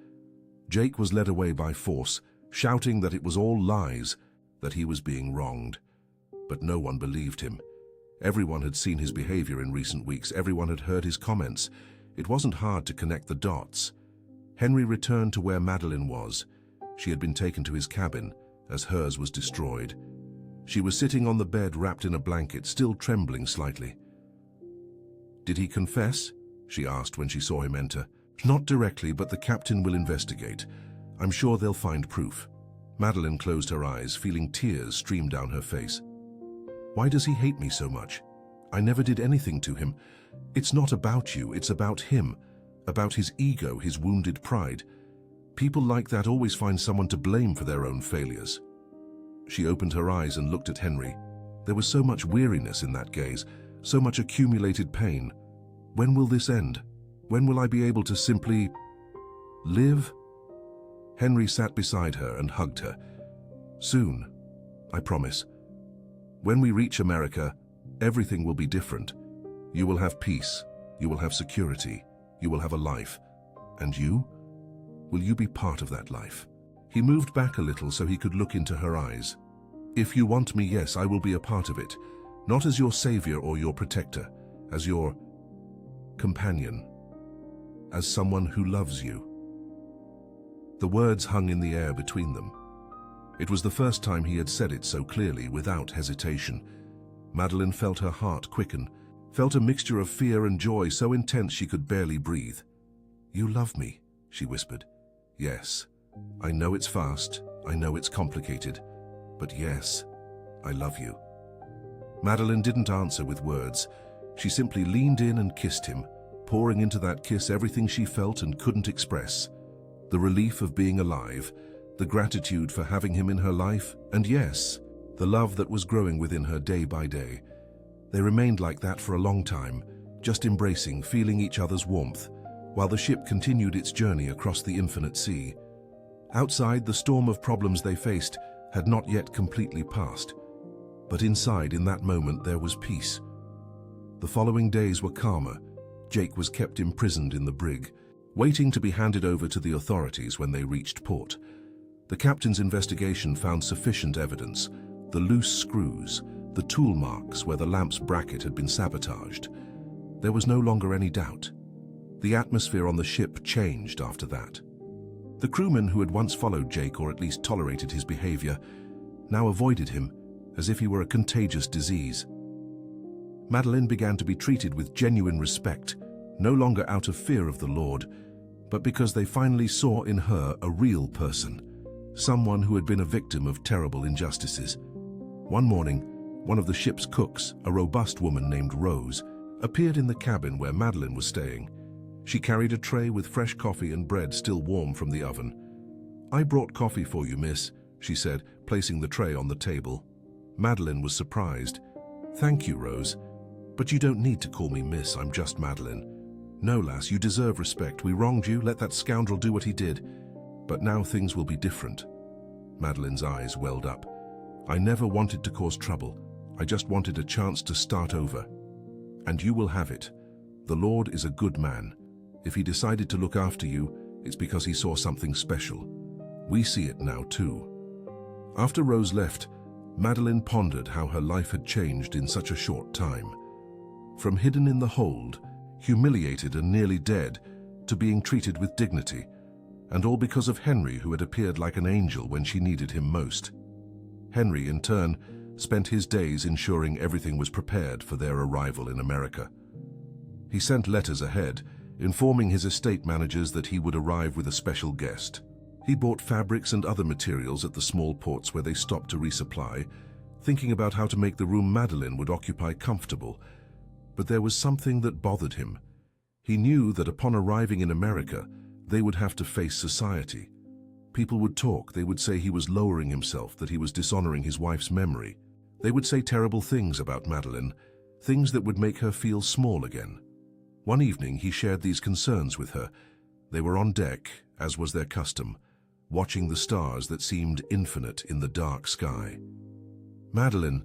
Jake was led away by force, shouting that it was all lies, that he was being wronged. But no one believed him. Everyone had seen his behavior in recent weeks. Everyone had heard his comments. It wasn't hard to connect the dots. Henry returned to where Madeleine was. She had been taken to his cabin, as hers was destroyed. She was sitting on the bed wrapped in a blanket, still trembling slightly. "Did he confess?" she asked when she saw him enter. "Not directly, but the captain will investigate. I'm sure they'll find proof." Madeleine closed her eyes, feeling tears stream down her face. "Why does he hate me so much? I never did anything to him. It's not about you, it's about him, about his ego, his wounded pride. People like that always find someone to blame for their own failures." She opened her eyes and looked at Henry. There was so much weariness in that gaze, so much accumulated pain. When will this end? When will I be able to simply live? Henry sat beside her and hugged her. "Soon, I promise. When we reach America, everything will be different. You will have peace, you will have security, you will have a life. And you? Will you be part of that life?" He moved back a little so he could look into her eyes. "If you want me, yes, I will be a part of it. Not as your savior or your protector, as your companion, as someone who loves you." The words hung in the air between them. It was the first time he had said it so clearly, without hesitation. Madeleine felt her heart quicken, felt a mixture of fear and joy so intense she could barely breathe. "You love me," she whispered. "Yes. I know it's fast, I know it's complicated, but yes, I love you." Madeleine didn't answer with words. She simply leaned in and kissed him, pouring into that kiss everything she felt and couldn't express. The relief of being alive, the gratitude for having him in her life, and yes, the love that was growing within her day by day. They remained like that for a long time, just embracing, feeling each other's warmth, while the ship continued its journey across the infinite sea. Outside, the storm of problems they faced had not yet completely passed. But inside, in that moment, there was peace. The following days were calmer. Jake was kept imprisoned in the brig, waiting to be handed over to the authorities when they reached port. The captain's investigation found sufficient evidence: the loose screws, the tool marks where the lamp's bracket had been sabotaged. There was no longer any doubt. The atmosphere on the ship changed after that. The crewmen who had once followed Jake, or at least tolerated his behavior, now avoided him as if he were a contagious disease. Madeleine began to be treated with genuine respect, no longer out of fear of the Lord, but because they finally saw in her a real person, someone who had been a victim of terrible injustices. One morning, one of the ship's cooks, a robust woman named Rose, appeared in the cabin where Madeleine was staying. She carried a tray with fresh coffee and bread still warm from the oven. "I brought coffee for you, miss," she said, placing the tray on the table. Madeleine was surprised. "Thank you, Rose. But you don't need to call me miss, I'm just Madeleine. No, lass, you deserve respect. We wronged you, let that scoundrel do what he did. But now things will be different." Madeleine's eyes welled up. "I never wanted to cause trouble. I just wanted a chance to start over. And you will have it. The Lord is a good man. If he decided to look after you, it's because he saw something special. We see it now too." After Rose left, Madeleine pondered how her life had changed in such a short time. From hidden in the hold, humiliated and nearly dead, to being treated with dignity, and all because of Henry, who had appeared like an angel when she needed him most. Henry, in turn, spent his days ensuring everything was prepared for their arrival in America. He sent letters ahead, informing his estate managers that he would arrive with a special guest. He bought fabrics and other materials at the small ports where they stopped to resupply, thinking about how to make the room Madeleine would occupy comfortable. But there was something that bothered him. He knew that upon arriving in America, they would have to face society. People would talk, they would say he was lowering himself, that he was dishonoring his wife's memory. They would say terrible things about Madeleine, things that would make her feel small again. One evening he shared these concerns with her. They were on deck, as was their custom, watching the stars that seemed infinite in the dark sky. "Madeleine,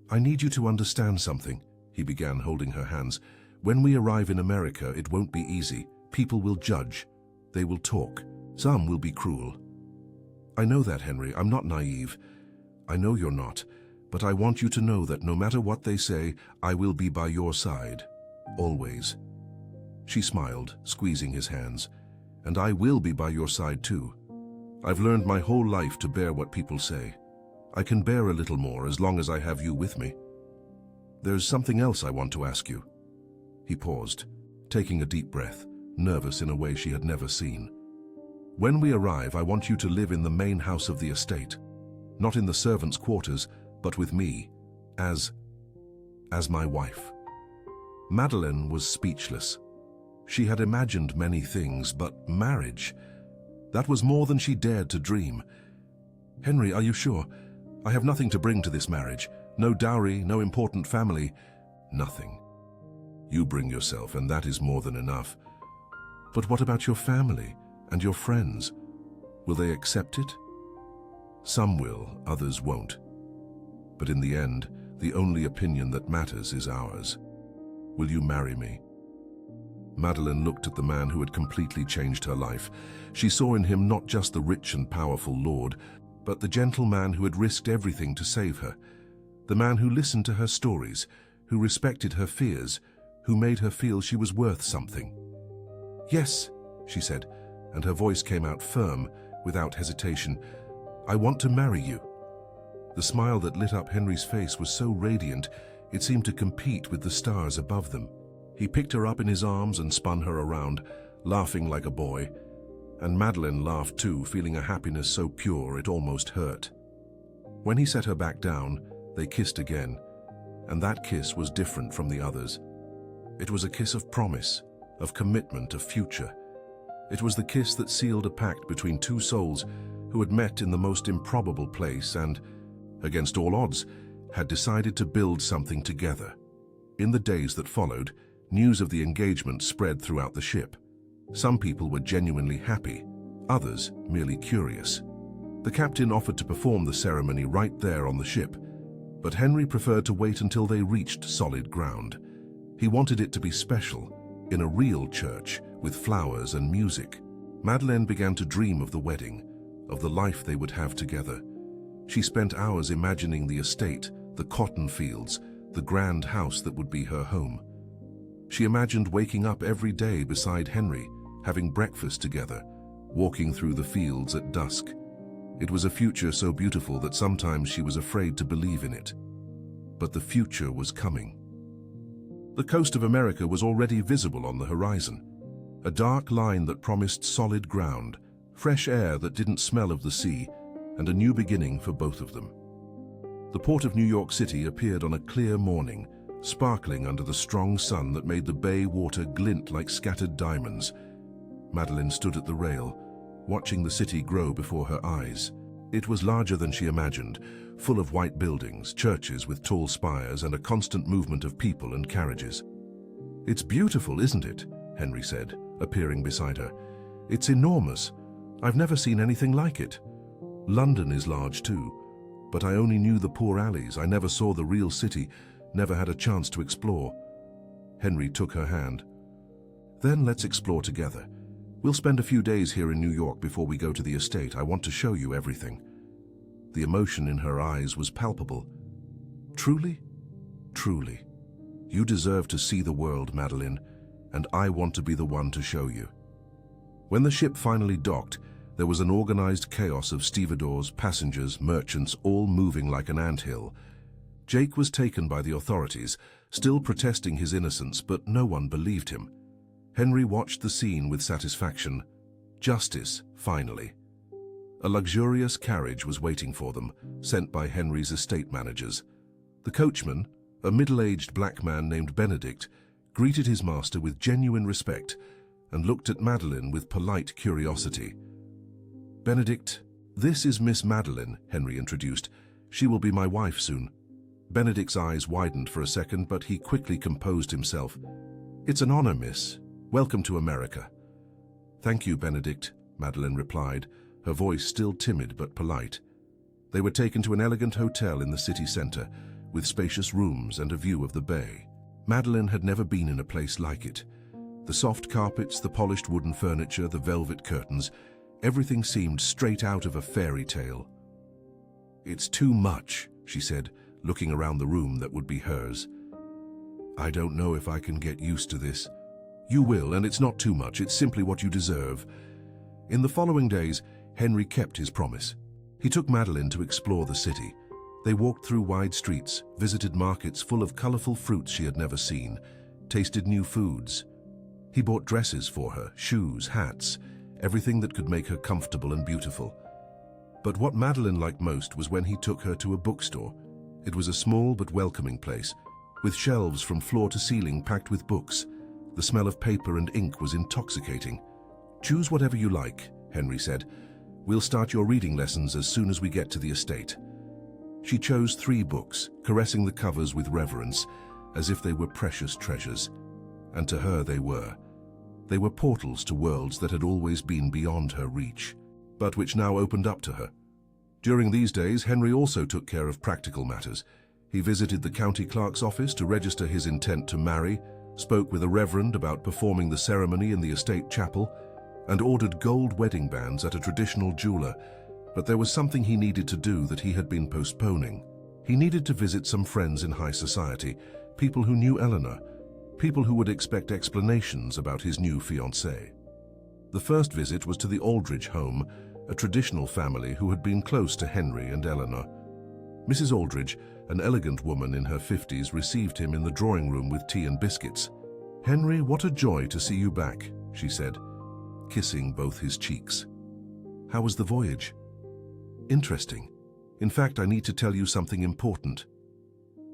I need you to understand something," he began, holding her hands. "When we arrive in America, it won't be easy. People will judge. They will talk. Some will be cruel. I know that, Henry. I'm not naive. I know you're not. But I want you to know that no matter what they say, I will be by your side. Always." She smiled, squeezing his hands. "And I will be by your side too. I've learned my whole life to bear what people say. I can bear a little more as long as I have you with me. There's something else I want to ask you." He paused, taking a deep breath, nervous in a way she had never seen. "When we arrive, I want you to live in the main house of the estate. Not in the servants' quarters, but with me, as my wife." Madeleine was speechless. She had imagined many things, but marriage, that was more than she dared to dream. "Henry, are you sure? I have nothing to bring to this marriage. No dowry, no important family, nothing. You bring yourself, and that is more than enough. But what about your family and your friends? Will they accept it?" "Some will, others won't. But in the end, the only opinion that matters is ours. Will you marry me?" Madeleine looked at the man who had completely changed her life. She saw in him not just the rich and powerful lord, but the gentle man who had risked everything to save her. The man who listened to her stories, who respected her fears, who made her feel she was worth something. "Yes," she said, and her voice came out firm, without hesitation. "I want to marry you." The smile that lit up Henry's face was so radiant, it seemed to compete with the stars above them. He picked her up in his arms and spun her around, laughing like a boy. And Madeleine laughed too, feeling a happiness so pure it almost hurt. When he set her back down, they kissed again, and that kiss was different from the others. It was a kiss of promise, of commitment, of future. It was the kiss that sealed a pact between two souls who had met in the most improbable place and, against all odds, had decided to build something together. In the days that followed, news of the engagement spread throughout the ship. Some people were genuinely happy, others merely curious. The captain offered to perform the ceremony right there on the ship, but Henry preferred to wait until they reached solid ground. He wanted it to be special, in a real church, with flowers and music. Madeleine began to dream of the wedding, of the life they would have together. She spent hours imagining the estate, the cotton fields, the grand house that would be her home. She imagined waking up every day beside Henry, having breakfast together, walking through the fields at dusk. It was a future so beautiful that sometimes she was afraid to believe in it. But the future was coming. The coast of America was already visible on the horizon, a dark line that promised solid ground, fresh air that didn't smell of the sea, and a new beginning for both of them. The port of New York City appeared on a clear morning, sparkling under the strong sun that made the bay water glint like scattered diamonds. Madeleine stood at the rail, watching the city grow before her eyes. It was larger than she imagined, full of white buildings, churches with tall spires, and a constant movement of people and carriages. "It's beautiful, isn't it?" Henry said, appearing beside her. "It's enormous. I've never seen anything like it. London is large too, but I only knew the poor alleys. I never saw the real city, never had a chance to explore." Henry took her hand. "Then let's explore together. We'll spend a few days here in New York before we go to the estate. I want to show you everything." The emotion in her eyes was palpable. "Truly? Truly. You deserve to see the world, Madeleine, and I want to be the one to show you." When the ship finally docked, there was an organized chaos of stevedores, passengers, merchants, all moving like an anthill. Jake was taken by the authorities, still protesting his innocence, but no one believed him. Henry watched the scene with satisfaction. Justice, finally. A luxurious carriage was waiting for them, sent by Henry's estate managers. The coachman, a middle-aged black man named Benedict, greeted his master with genuine respect and looked at Madeleine with polite curiosity. "Benedict, this is Miss Madeleine," Henry introduced. "She will be my wife soon." Benedict's eyes widened for a second, but he quickly composed himself. "It's an honor, miss. Welcome to America." "Thank you, Benedict," Madeleine replied, her voice still timid but polite. They were taken to an elegant hotel in the city center, with spacious rooms and a view of the bay. Madeleine had never been in a place like it. The soft carpets, the polished wooden furniture, the velvet curtains, everything seemed straight out of a fairy tale. "It's too much," she said, looking around the room that would be hers. "I don't know if I can get used to this." "You will, and it's not too much. It's simply what you deserve." In the following days, Henry kept his promise. He took Madeleine to explore the city. They walked through wide streets, visited markets full of colorful fruits she had never seen, tasted new foods. He bought dresses for her, shoes, hats, everything that could make her comfortable and beautiful. But what Madeleine liked most was when he took her to a bookstore. It was a small but welcoming place, with shelves from floor to ceiling packed with books. The smell of paper and ink was intoxicating. "Choose whatever you like," Henry said. "We'll start your reading lessons as soon as we get to the estate." She chose 3 books, caressing the covers with reverence, as if they were precious treasures. And to her they were. They were portals to worlds that had always been beyond her reach, but which now opened up to her. During these days, Henry also took care of practical matters. He visited the county clerk's office to register his intent to marry, spoke with a reverend about performing the ceremony in the estate chapel, and ordered gold wedding bands at a traditional jeweler. But there was something he needed to do that he had been postponing. He needed to visit some friends in high society, people who knew Eleanor, people who would expect explanations about his new fiancée. The first visit was to the Aldridge home, a traditional family who had been close to Henry and Eleanor. Mrs. Aldridge, an elegant woman in her 50s, received him in the drawing room with tea and biscuits. "Henry, what a joy to see you back," she said, kissing both his cheeks. "How was the voyage?" "Interesting. In fact, I need to tell you something important."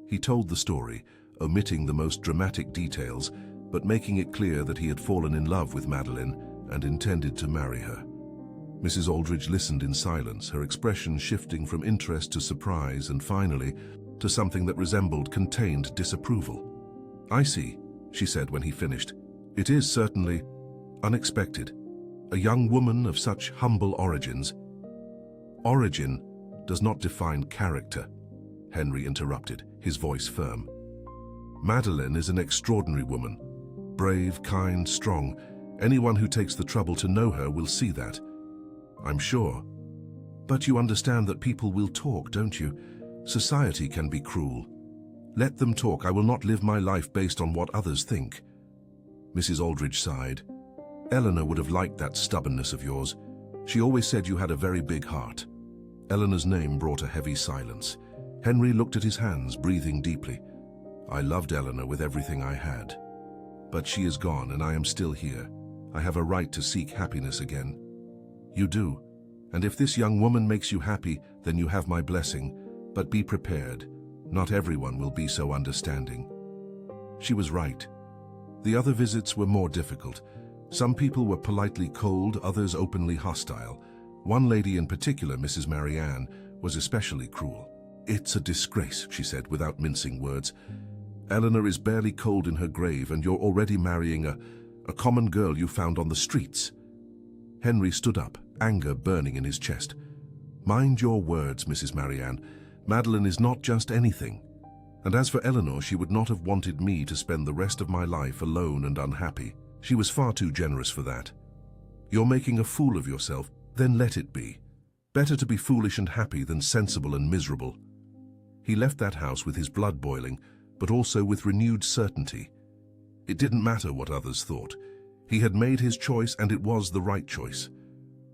He told the story, omitting the most dramatic details, but making it clear that he had fallen in love with Madeleine and intended to marry her. Mrs. Aldridge listened in silence, her expression shifting from interest to surprise and finally to something that resembled contained disapproval. "I see," she said when he finished. "It is certainly unexpected. A young woman of such humble origins." "Origin does not define character," Henry interrupted, his voice firm. Madeleine is an extraordinary woman. Brave, kind, strong. Anyone who takes the trouble to know her will see that. I'm sure. But you understand that people will talk, don't you? Society can be cruel. Let them talk. I will not live my life based on what others think. Mrs. Aldridge sighed. Eleanor would have liked that stubbornness of yours. She always said you had a very big heart. Eleanor's name brought a heavy silence. Henry looked at his hands, breathing deeply. I loved Eleanor with everything I had. But she is gone and I am still here. I have a right to seek happiness again. You do. And if this young woman makes you happy, then you have my blessing. But be prepared. Not everyone will be so understanding. She was right. The other visits were more difficult. Some people were politely cold, others openly hostile. One lady in particular, Mrs. Marianne, was especially cruel. It's a disgrace, she said without mincing words. Eleanor is barely cold in her grave and you're already marrying a common girl you found on the streets. Henry stood up, anger burning in his chest. Mind your words, Mrs. Marianne. Madeleine is not just anything. And as for Eleanor, she would not have wanted me to spend the rest of my life alone and unhappy. She was far too generous for that. You're making a fool of yourself, then let it be. Better to be foolish and happy than sensible and miserable. He left that house with his blood boiling, but also with renewed certainty. It didn't matter what others thought. He had made his choice and it was the right choice.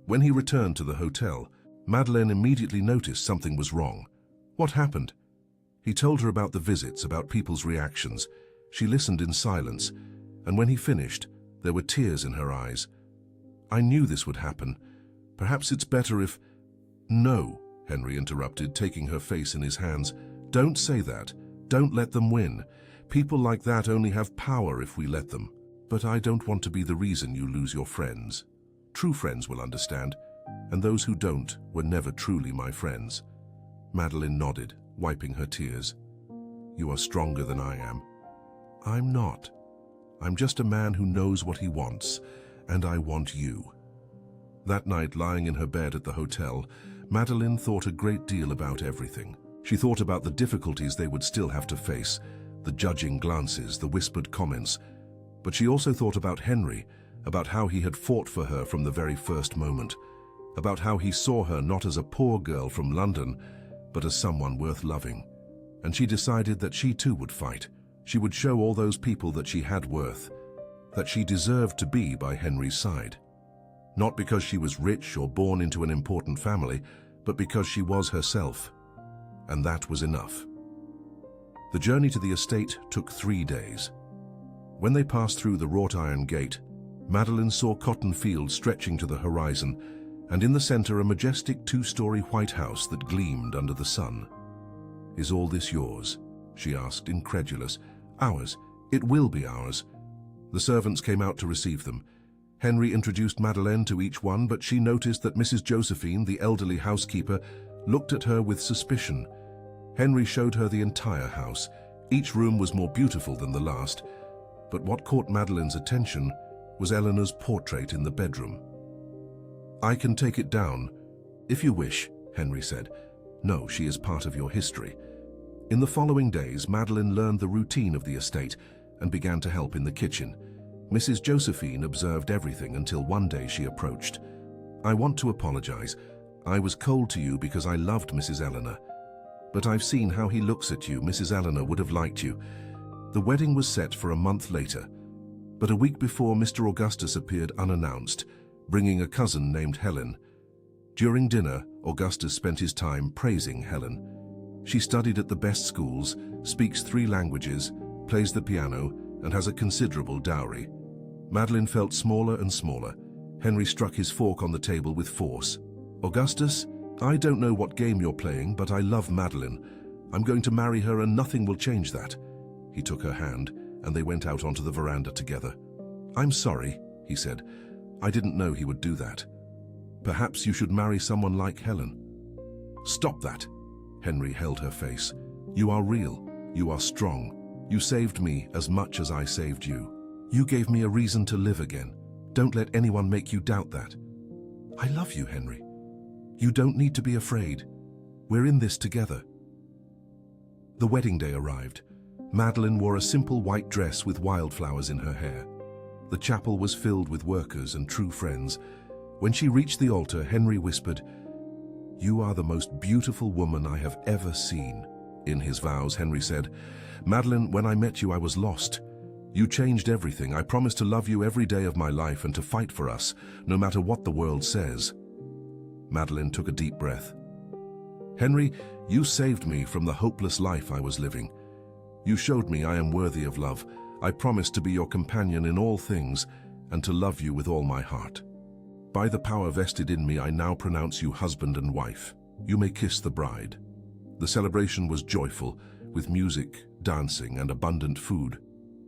When he returned to the hotel, Madeleine immediately noticed something was wrong. What happened? He told her about the visits, about people's reactions. She listened in silence, and when he finished, there were tears in her eyes. I knew this would happen. Perhaps it's better if... No, Henry interrupted, taking her face in his hands. Don't say that. Don't let them win. People like that only have power if we let them. But I don't want to be the reason you lose your friends. True friends will understand, and those who don't were never truly my friends. Madeleine nodded, wiping her tears. You are stronger than I am. I'm not. I'm just a man who knows what he wants, and I want you. That night, lying in her bed at the hotel, Madeleine thought a great deal about everything. She thought about the difficulties they would still have to face, the judging glances, the whispered comments. But she also thought about Henry, about how he had fought for her from the very first moment, about how he saw her not as a poor girl from London, but as someone worth loving. And she decided that she too would fight. She would show all those people that she had worth, that she deserved to be by Henry's side. Not because she was rich or born into an important family, but because she was herself. And that was enough. The journey to the estate took 3 days. When they passed through the wrought iron gate, Madeleine saw cotton fields stretching to the horizon, and in the center a majestic 2-story white house that gleamed under the sun. Is all this yours? She asked, incredulous. Ours. It will be ours. The servants came out to receive them. Henry introduced Madeleine to each one, but she noticed that Mrs. Josephine, the elderly housekeeper, looked at her with suspicion. Henry showed her the entire house. Each room was more beautiful than the last, but what caught Madeleine's attention was Eleanor's portrait in the bedroom. I can take it down, if you wish, Henry said. No, she is part of your history. In the following days, Madeleine learned the routine of the estate and began to help in the kitchen. Mrs. Josephine observed everything until one day she approached. I want to apologize. I was cold to you because I loved Mrs. Eleanor. But I've seen how he looks at you. Mrs. Eleanor would have liked you. The wedding was set for a month later, but a week before Mr. Augustus appeared unannounced, bringing a cousin named Helen. During dinner, Augustus spent his time praising Helen. She studied at the best schools, speaks 3 languages, plays the piano, and has a considerable dowry. Madeleine felt smaller and smaller. Henry struck his fork on the table with force. Augustus, I don't know what game you're playing, but I love Madeleine. I'm going to marry her and nothing will change that. He took her hand, and they went out onto the veranda together. I'm sorry, he said. I didn't know he would do that. Perhaps you should marry someone like Helen. Stop that. Henry held her face. You are real. You are strong. You saved me as much as I saved you. You gave me a reason to live again. Don't let anyone make you doubt that. I love you, Henry. You don't need to be afraid. We're in this together. The wedding day arrived. Madeleine wore a simple white dress with wildflowers in her hair. The chapel was filled with workers and true friends. When she reached the altar, Henry whispered, "You are the most beautiful woman I have ever seen." In his vows, Henry said, "Madeleine, when I met you, I was lost. You changed everything. I promise to love you every day of my life and to fight for us, no matter what the world says." Madeleine took a deep breath. "Henry, you saved me from the hopeless life I was living. You showed me I am worthy of love. I promise to be your companion in all things and to love you with all my heart. By the power vested in me, I now pronounce you husband and wife. You may kiss the bride." The celebration was joyful, with music, dancing, and abundant food.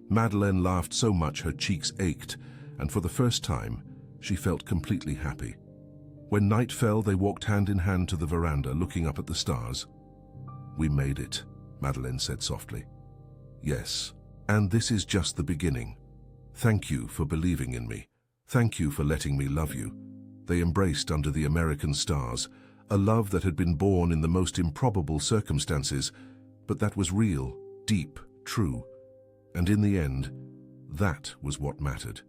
Madeleine laughed so much her cheeks ached, and for the first time, she felt completely happy. When night fell, they walked hand in hand to the veranda, looking up at the stars. "We made it," Madeleine said softly. "Yes, and this is just the beginning. Thank you for believing in me. Thank you for letting me love you." They embraced under the American stars, a love that had been born in the most improbable circumstances, but that was real, deep, true. And in the end, that was what mattered.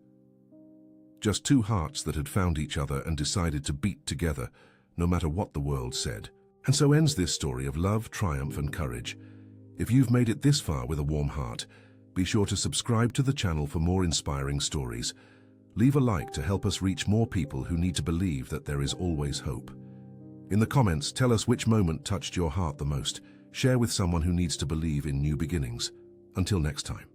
Just two hearts that had found each other and decided to beat together, no matter what the world said. And so ends this story of love, triumph, and courage. If you've made it this far with a warm heart, be sure to subscribe to the channel for more inspiring stories. Leave a like to help us reach more people who need to believe that there is always hope. In the comments, tell us which moment touched your heart the most. Share with someone who needs to believe in new beginnings. Until next time.